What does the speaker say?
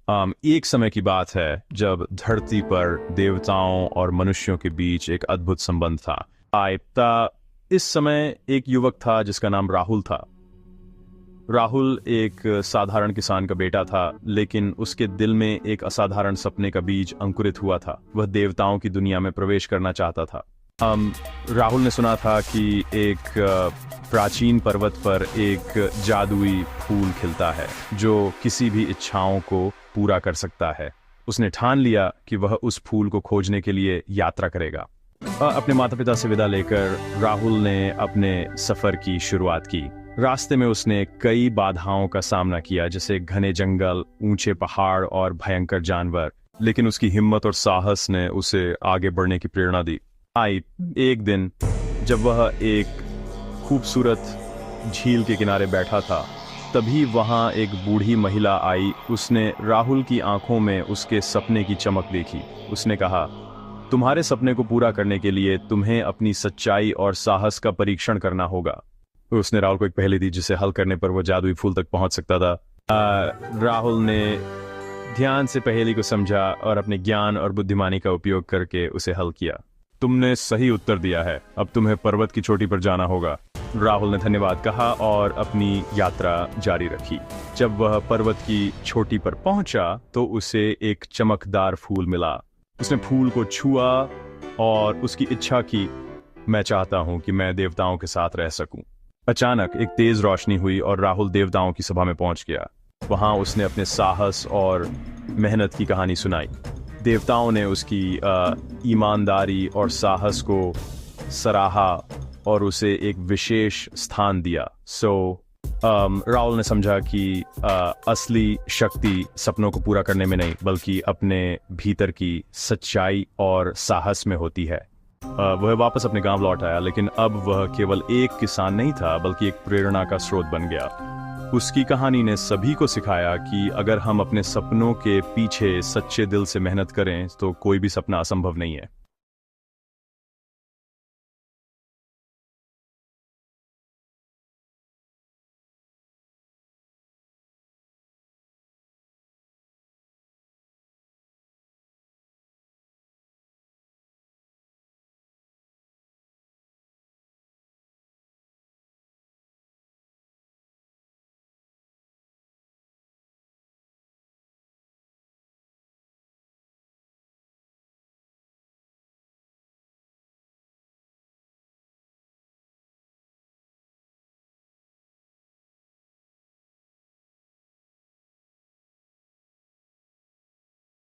एक समय की बात है जब धरती पर देवताओं और मनुष्यों के बीच एक अद्भुत संबंध था। इस समय एक युवक था जिसका नाम राहुल था। राहुल एक साधारण किसान का बेटा था, लेकिन उसके दिल में एक असाधारण सपने का बीज अंकुरित हुआ था। वह देवताओं की दुनिया में प्रवेश करना चाहता था। राहुल ने सुना था कि एक प्राचीन पर्वत पर एक जादुई फूल खिलता है जो किसी भी इच्छाओं को पूरा कर सकता है। उसने ठान लिया कि वह उस फूल को खोजने के लिए यात्रा करेगा। अपने माता पिता से विदा लेकर राहुल ने अपने सफर की शुरुआत की। रास्ते में उसने कई बाधाओं का सामना किया, जैसे घने जंगल, ऊंचे पहाड़ और भयंकर जानवर, लेकिन उसकी हिम्मत और साहस ने उसे आगे बढ़ने की प्रेरणा दी। एक दिन जब वह एक खूबसूरत झील के किनारे बैठा था, तभी वहां एक बूढ़ी महिला आई। उसने राहुल की आंखों में उसके सपने की चमक देखी। उसने कहा, तुम्हारे सपने को पूरा करने के लिए तुम्हें अपनी सच्चाई और साहस का परीक्षण करना होगा। उसने राहुल को एक पहेली दी जिसे हल करने पर वो जादुई फूल तक पहुंच सकता था। राहुल ने ध्यान से पहेली को समझा और अपने ज्ञान और बुद्धिमानी का उपयोग करके उसे हल किया। तुमने सही उत्तर दिया है, अब तुम्हें पर्वत की चोटी पर जाना होगा। राहुल ने धन्यवाद कहा और अपनी यात्रा जारी रखी। जब वह पर्वत की चोटी पर पहुंचा तो उसे एक चमकदार फूल मिला। उसने फूल को छुआ और उसकी इच्छा की, मैं चाहता हूं कि मैं देवताओं के साथ रह सकूं। अचानक एक तेज रोशनी हुई और राहुल देवताओं की सभा में पहुंच गया। वहां उसने अपने साहस और मेहनत की कहानी सुनाई। देवताओं ने उसकी ईमानदारी और साहस को सराहा और उसे एक विशेष स्थान दिया। राहुल ने समझा कि असली शक्ति सपनों को पूरा करने में नहीं, बल्कि अपने भीतर की सच्चाई और साहस में होती है। वह वापस अपने गांव लौट आया, लेकिन अब वह केवल एक किसान नहीं था, बल्कि एक प्रेरणा का स्रोत बन गया। उसकी कहानी ने सभी को सिखाया कि अगर हम अपने सपनों के पीछे सच्चे दिल से मेहनत करें तो कोई भी सपना असंभव नहीं है।